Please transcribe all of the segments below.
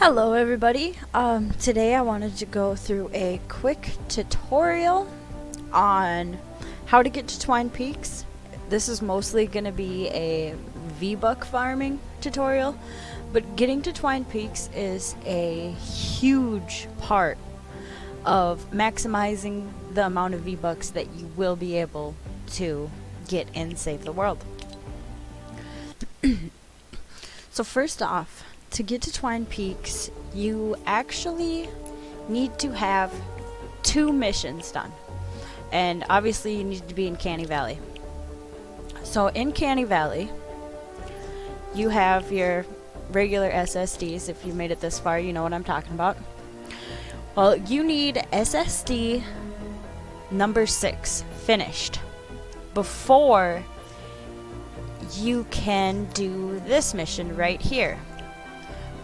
Hello everybody. Today I wanted to go through a quick tutorial on how to get to Twine Peaks. This is mostly going to be a V-buck farming tutorial, but getting to Twine Peaks is a huge part of maximizing the amount of V-bucks that you will be able to get in Save the World. So first off, to get to Twine Peaks, you actually need to have 2 missions done. And obviously you need to be in Canny Valley. So in Canny Valley, you have your regular SSDs. If you made it this far, you know what I'm talking about. Well, you need SSD number 6 finished before you can do this mission right here,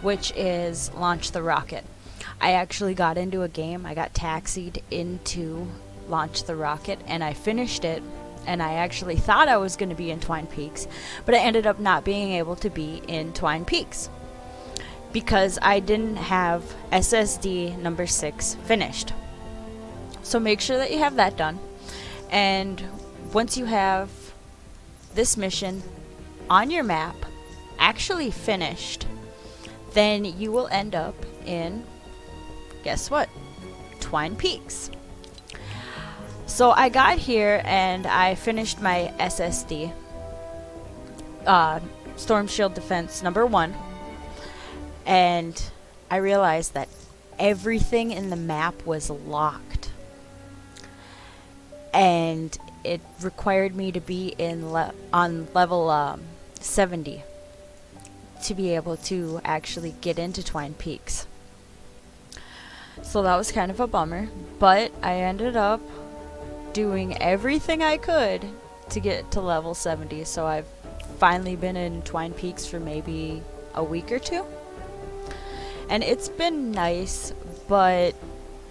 which is launch the rocket. I actually got into a game. I got taxied into launch the rocket and I finished it, and I actually thought I was going to be in Twine Peaks, but I ended up not being able to be in Twine Peaks because I didn't have SSD number 6 finished. So make sure that you have that done, and once you have this mission on your map actually finished, then you will end up in, guess what, Twine Peaks. So I got here and I finished my SSD, Storm Shield Defense number 1, and I realized that everything in the map was locked, and it required me to be in on level 70 to be able to actually get into Twine Peaks. So that was kind of a bummer, but I ended up doing everything I could to get to level 70, so I've finally been in Twine Peaks for maybe a week or 2. And it's been nice, but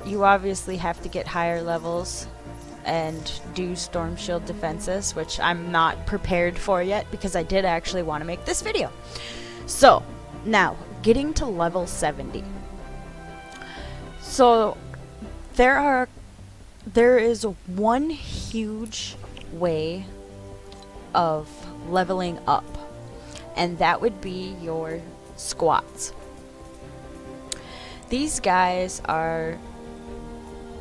you obviously have to get higher levels and do Storm Shield defenses, which I'm not prepared for yet because I did actually want to make this video. So, now, getting to level 70. So, there is one huge way of leveling up, and that would be your squats. These guys are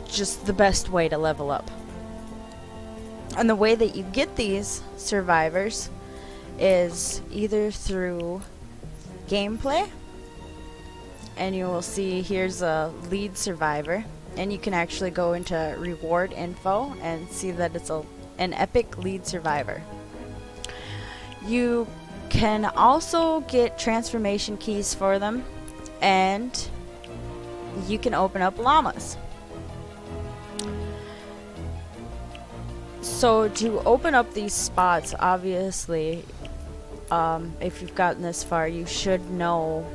just the best way to level up. And the way that you get these survivors is either through gameplay, and you will see here's a lead survivor, and you can actually go into reward info and see that it's an epic lead survivor. You can also get transformation keys for them, and you can open up llamas. So to open up these spots, obviously, if you've gotten this far, you should know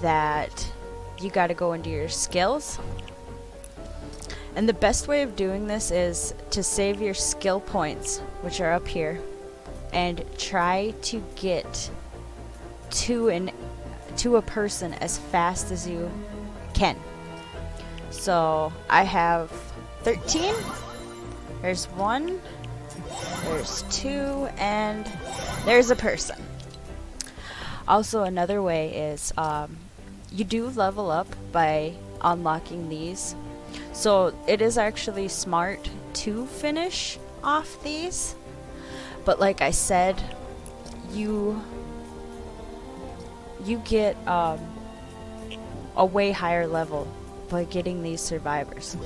that you got to go into your skills. And the best way of doing this is to save your skill points, which are up here, and try to get to a person as fast as you can. So I have 13. There's 1, there's 2, and there's a person. Also, another way is you do level up by unlocking these. So it is actually smart to finish off these, but like I said, you get a way higher level by getting these survivors.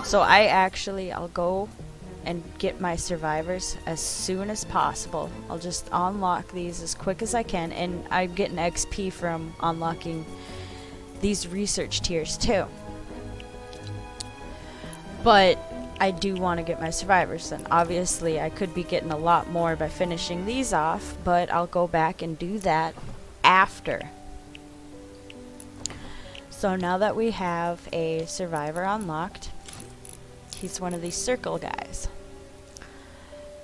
So I'll go and get my survivors as soon as possible. I'll just unlock these as quick as I can, and I'm getting XP from unlocking these research tiers too. But I do want to get my survivors, and obviously I could be getting a lot more by finishing these off, but I'll go back and do that after. So now that we have a survivor unlocked, he's one of these circle guys.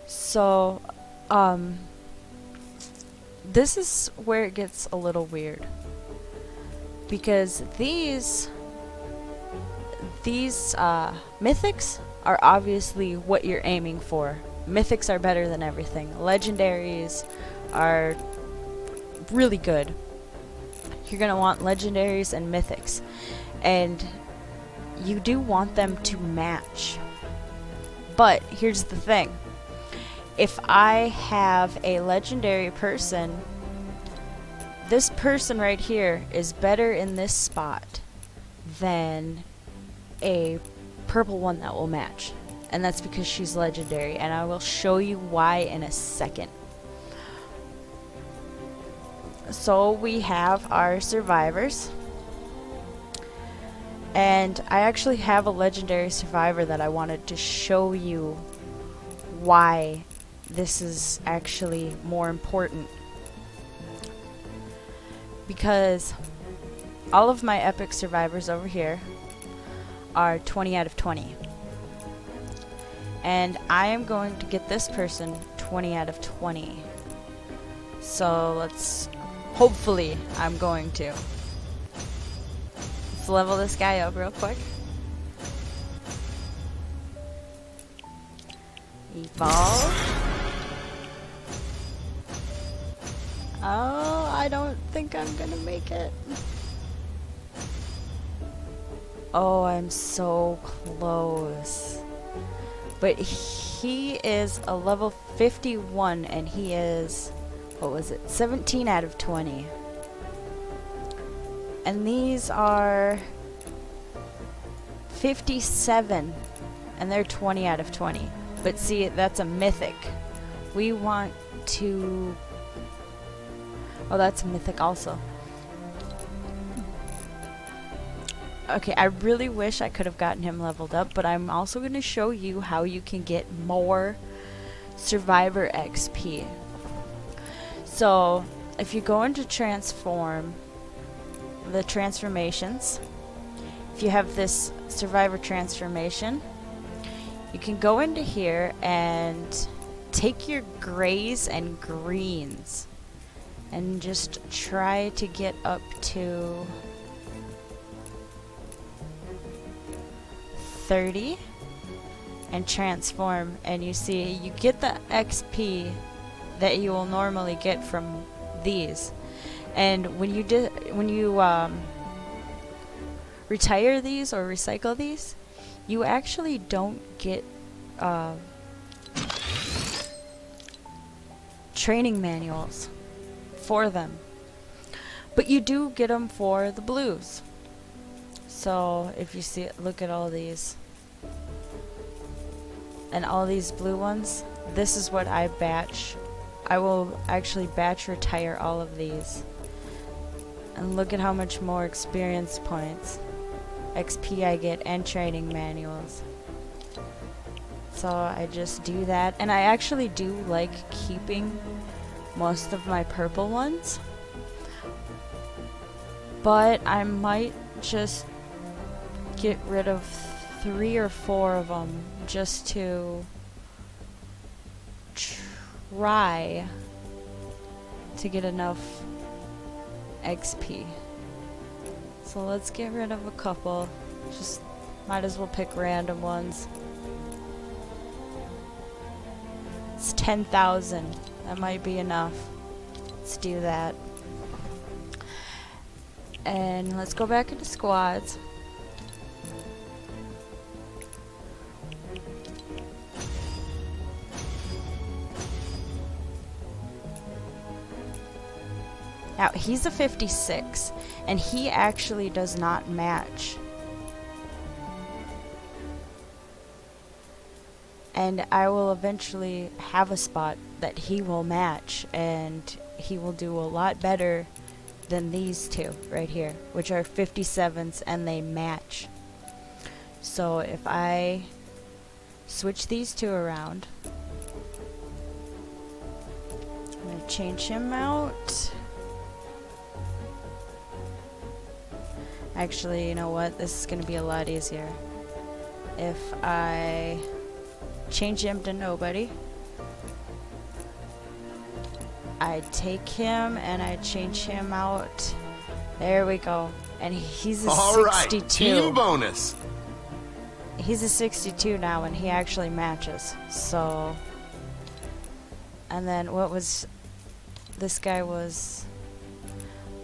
So, this is where it gets a little weird. because these mythics are obviously what you're aiming for. Mythics are better than everything. Legendaries are really good. You're gonna want legendaries and mythics, and you do want them to match. But here's the thing: if I have a legendary person, this person right here is better in this spot than a purple one that will match, and that's because she's legendary, and I will show you why in a second. So we have our survivors, and I actually have a legendary survivor that I wanted to show you why this is actually more important, because all of my epic survivors over here are 20 out of 20. And I am going to get this person 20 out of 20. So hopefully I'm going to. Let's level this guy up real quick. Evolve. Oh, I don't think I'm gonna make it. Oh, I'm so close. But he is a level 51, and he is, what was it, 17 out of 20. And these are 57, and they're 20 out of 20. But see, that's a mythic. We want to... Oh, that's a mythic also. Okay, I really wish I could have gotten him leveled up, but I'm also going to show you how you can get more survivor XP. So, if you go into transform, the transformations, if you have this survivor transformation, you can go into here and take your grays and greens and just try to get up to 30 and transform, and you see you get the XP that you will normally get from these. And when you retire these or recycle these, you actually don't get training manuals for them, but you do get them for the blues. So if you see, look at all these and all these blue ones, this is what I batch. I will actually batch retire all of these, and look at how much more experience points, XP I get, and training manuals. So I just do that, and I actually do like keeping most of my purple ones, but I might just get rid of 3 or 4 of them just to try to get enough XP. So let's get rid of a couple. Just might as well pick random ones. It's 10,000. That might be enough. Let's do that. And let's go back into squads. Now, he's a 56, and he actually does not match. And I will eventually have a spot that he will match, and he will do a lot better than these two right here, which are 57s, and they match. So if I switch these two around, I'm going to change him out. Actually, you know what? This is going to be a lot easier. If I change him to nobody, I take him and I change him out There we go. And he's a All right, 62. team bonus. He's a 62 now, and he actually matches. So, and then what was this guy was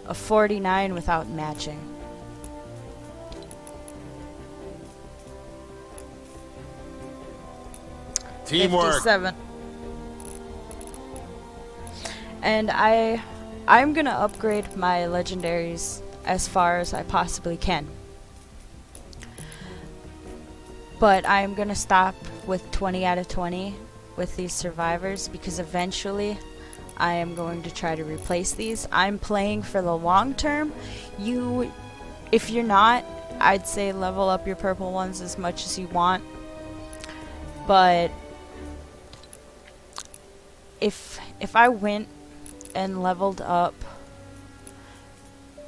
a 49 without matching. Teamwork. 57. And I'm gonna upgrade my legendaries as far as I possibly can. But I'm gonna stop with 20 out of 20 with these survivors because eventually I am going to try to replace these. I'm playing for the long term. If you're not, I'd say level up your purple ones as much as you want. But if I went and leveled up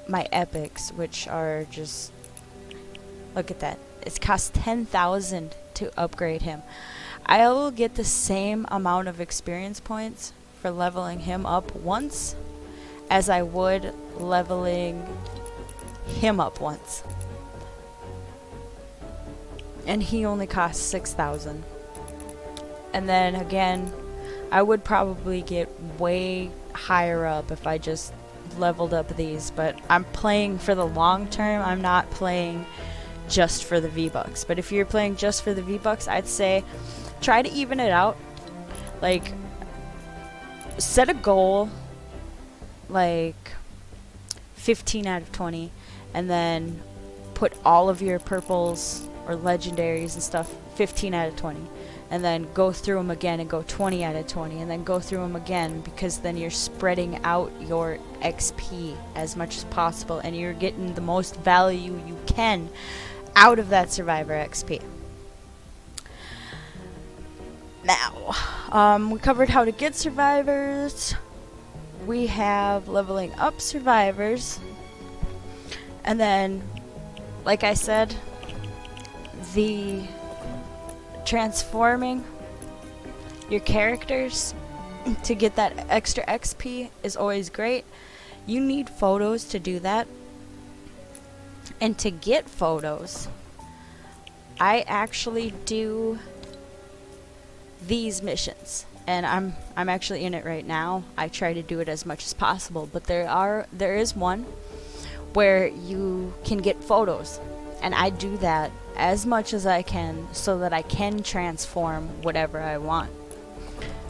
my epics, which are just, look at that, it costs 10,000 to upgrade him. I will get the same amount of experience points for leveling him up once as I would leveling him up once. And he only costs 6,000. And then again, I would probably get way higher up if I just leveled up these, but I'm playing for the long term. I'm not playing just for the V-Bucks. But if you're playing just for the V-Bucks, I'd say try to even it out. Like, set a goal like 15 out of 20, and then put all of your purples or legendaries and stuff 15 out of 20. And then go through them again and go 20 out of 20, and then go through them again, because then you're spreading out your XP as much as possible, and you're getting the most value you can out of that survivor XP. Now, we covered how to get survivors. We have leveling up survivors. And then, like I said, the transforming your characters to get that extra XP is always great. You need photos to do that. And to get photos, I actually do these missions. And I'm actually in it right now. I try to do it as much as possible, but there is one where you can get photos. And I do that as much as I can so that I can transform whatever I want.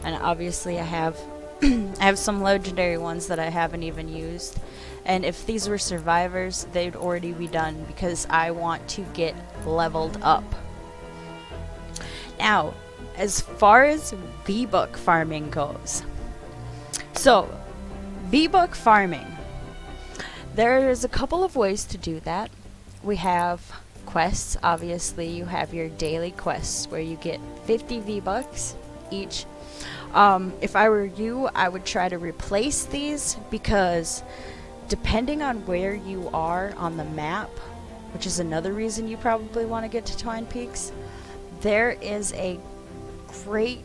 And obviously I have I have some legendary ones that I haven't even used. And if these were survivors, they'd already be done because I want to get leveled up. Now, as far as V-Buck farming goes. So, V-Buck farming. There's a couple of ways to do that. We have quests. Obviously, you have your daily quests where you get 50 V-Bucks each. If I were you, I would try to replace these because depending on where you are on the map, which is another reason you probably want to get to Twine Peaks, there is a great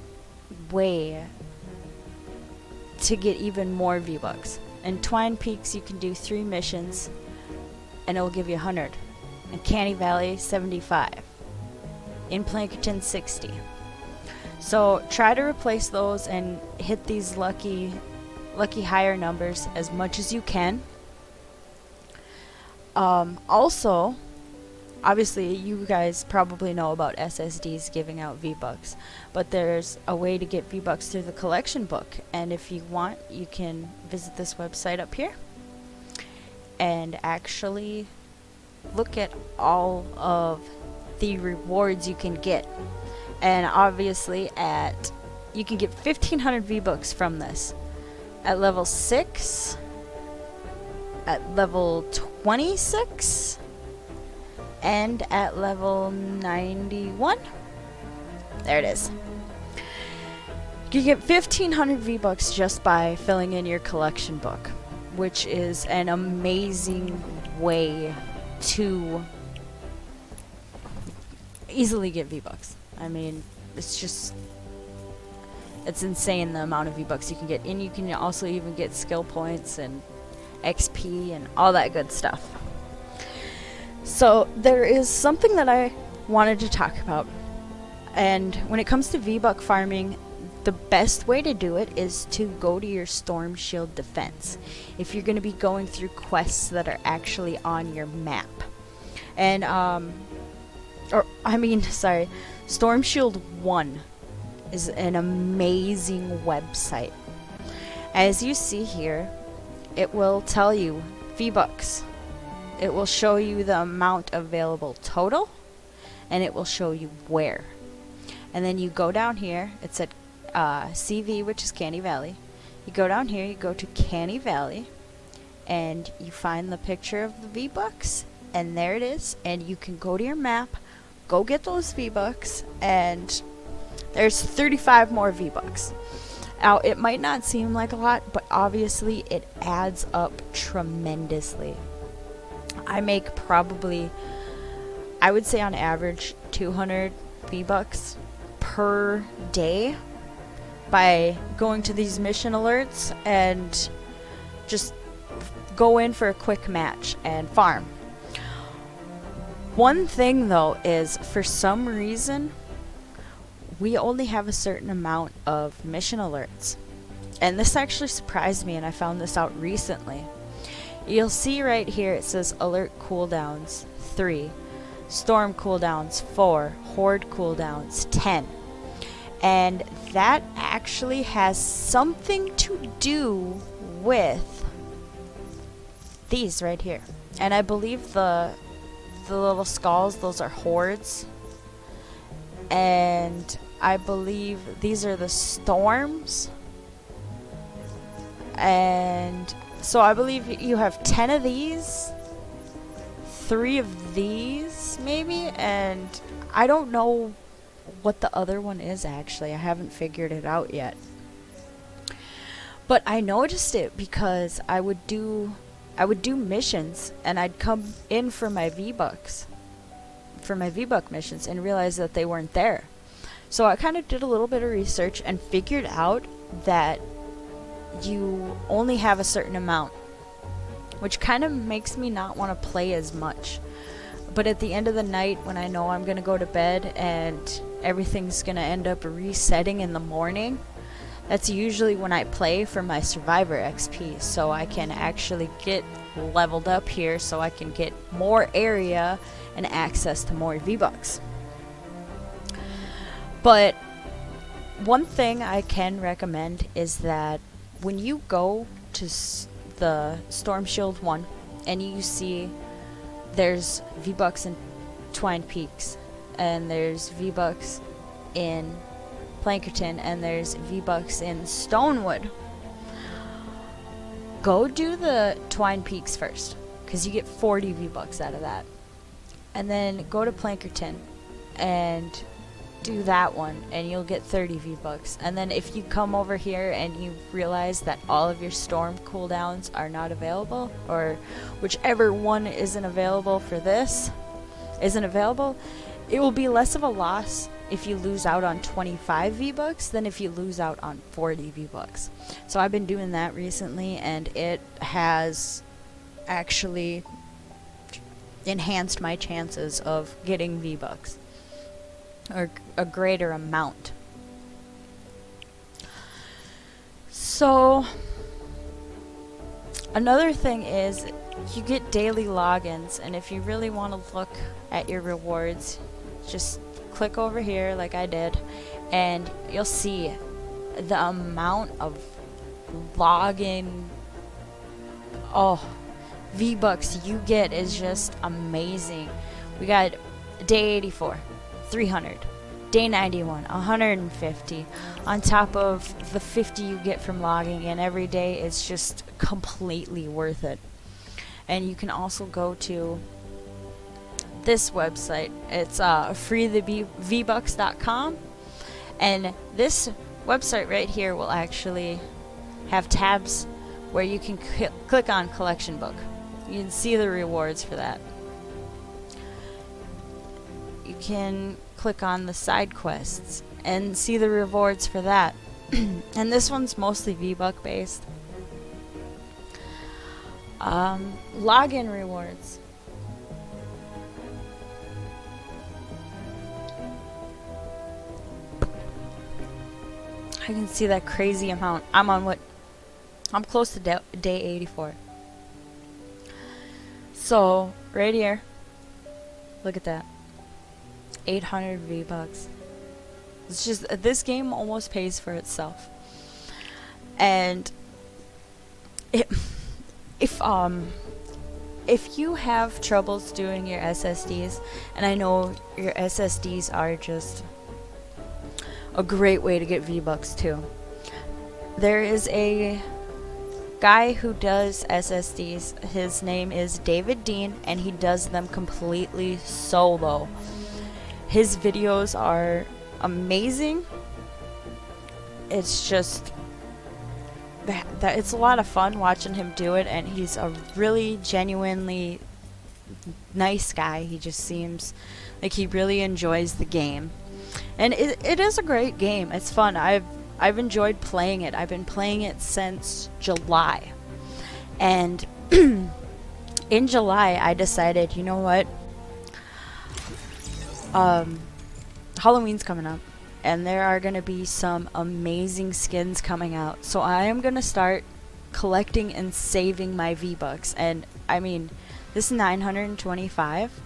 way to get even more V-Bucks. In Twine Peaks, you can do 3 missions and it will give you 100. In Canny Valley, 75. In Plankerton, 60. So try to replace those and hit these lucky higher numbers as much as you can. Also, obviously you guys probably know about SSDs giving out V-Bucks, but there's a way to get V-Bucks through the collection book, and if you want, you can visit this website up here and actually look at all of the rewards you can get. And obviously you can get 1500 V-Bucks from this at level 6, at level 26, and at level 91. There it is. You get 1500 V-Bucks just by filling in your collection book, which is an amazing way to easily get V-Bucks. I mean, it's insane the amount of V-Bucks you can get. And you can also even get skill points and XP and all that good stuff. So there is something that I wanted to talk about, and when it comes to V-Buck farming, the best way to do it is to go to your Storm Shield defense if you're going to be going through quests that are actually on your map. And Storm Shield 1 is an amazing website. As you see here, it will tell you V-Bucks. It will show you the amount available total, and it will show you where. And then you go down here, it said CV, which is Canny Valley. You go down here, you go to Canny Valley, and you find the picture of the V-Bucks, and there it is, and you can go to your map, go get those V-Bucks, and there's 35 more V-Bucks. Now, it might not seem like a lot, but obviously it adds up tremendously. I make probably, I would say on average, 200 V-Bucks per day by going to these mission alerts and just go in for a quick match and farm. One thing though is, for some reason, we only have a certain amount of mission alerts. And this actually surprised me, and I found this out recently. You'll see right here it says alert cooldowns 3, storm cooldowns 4, horde cooldowns 10. And that actually has something to do with these right here. And I believe the little skulls, those are hordes. And I believe these are the storms. And so I believe you have 10 of these, 3 of these maybe, and I don't know what the other one is actually. I haven't figured it out yet. But I noticed it because I would do missions, and I'd come in for my V-Bucks, for my V-Buck missions, and realize that they weren't there. So I kind of did a little bit of research and figured out that you only have a certain amount, which kind of makes me not want to play as much. But at the end of the night, when I know I'm going to go to bed and everything's going to end up resetting in the morning, that's usually when I play for my Survivor XP, so I can actually get leveled up here, so I can get more area and access to more V-Bucks. But one thing I can recommend is that when you go to the Storm Shield 1 and you see there's V-Bucks in Twine Peaks, and there's V-Bucks in Plankerton, and there's V-Bucks in Stonewood, go do the Twine Peaks first, because you get 40 V-Bucks out of that. And then go to Plankerton and do that one, and you'll get 30 V-Bucks. And then if you come over here and you realize that all of your storm cooldowns are not available, or whichever one isn't available for this isn't available, it will be less of a loss if you lose out on 25 V-Bucks than if you lose out on 40 V-Bucks. So I've been doing that recently, and it has actually enhanced my chances of getting V-Bucks, or a greater amount. So another thing is, you get daily logins, and if you really want to look at your rewards, just click over here like I did, and you'll see the amount of login V-Bucks you get is just amazing. We got day 84, 300, day 91, 150, on top of the 50 you get from logging in every day. It's just completely worth it. And you can also go to this website. It's freethevbucks.com, and this website right here will actually have tabs where you can click on collection book. You can see the rewards for that. You can click on the side quests and see the rewards for that. And this one's mostly V-Buck based. Login rewards. I can see that crazy amount. I'm on what? I'm close to day 84. So, right here. Look at that. 800 V-Bucks. It's just, this game almost pays for itself. And if you have troubles doing your SSDs, and I know your SSDs are just a great way to get V-Bucks too. There is a guy who does SSDs. His name is David Dean, and he does them completely solo. His videos are amazing. It's just that it's a lot of fun watching him do it, and he's a really genuinely nice guy. He just seems like he really enjoys the game. And it is a great game. It's fun. I've enjoyed playing it. I've been playing it since July. And in July, I decided, you know what? Halloween's coming up, and there are going to be some amazing skins coming out. So I am going to start collecting and saving my V-Bucks. And I mean, this 925,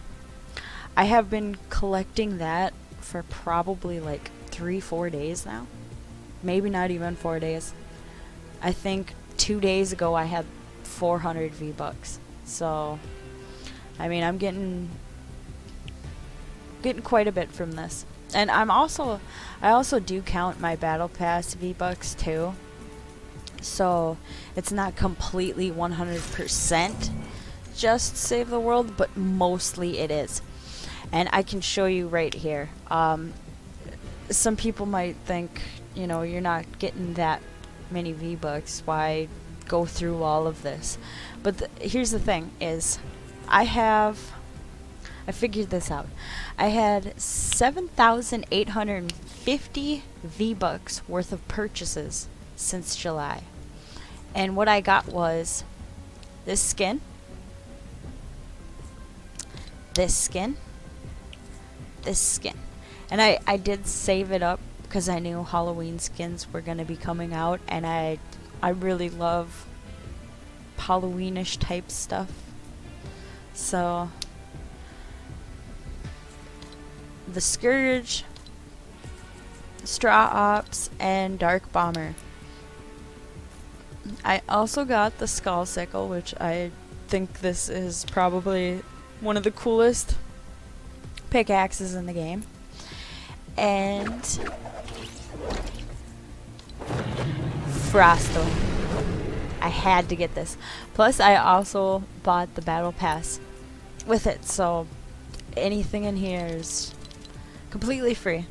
I have been collecting that for probably like 3-4 days now. Maybe not even 4 days. I think 2 days ago I had 400 V-Bucks. So I mean, I'm getting quite a bit from this. And I also do count my battle pass V-Bucks too. So it's not completely 100% just save the world, but mostly it is. And I can show you right here. Some people might think, you know, you're not getting that many V-Bucks. Why go through all of this? But here's the thing is, I figured this out. I had 7,850 V-Bucks worth of purchases since July. And what I got was this skin, this skin, this skin. And I did save it up because I knew Halloween skins were going to be coming out, and I really love Halloweenish type stuff. So the Scourge, Straw Ops, and Dark Bomber. I also got the Skull Sickle, which I think this is probably one of the coolest pickaxes in the game. And Frosto. I had to get this. Plus, I also bought the Battle Pass with it, so anything in here is completely free.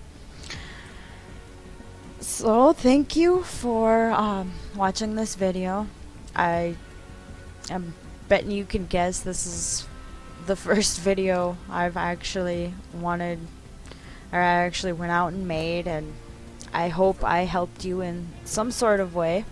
So, thank you for watching this video. I'm betting you can guess this is the first video I've actually wanted, or I actually went out and made, and I hope I helped you in some sort of way.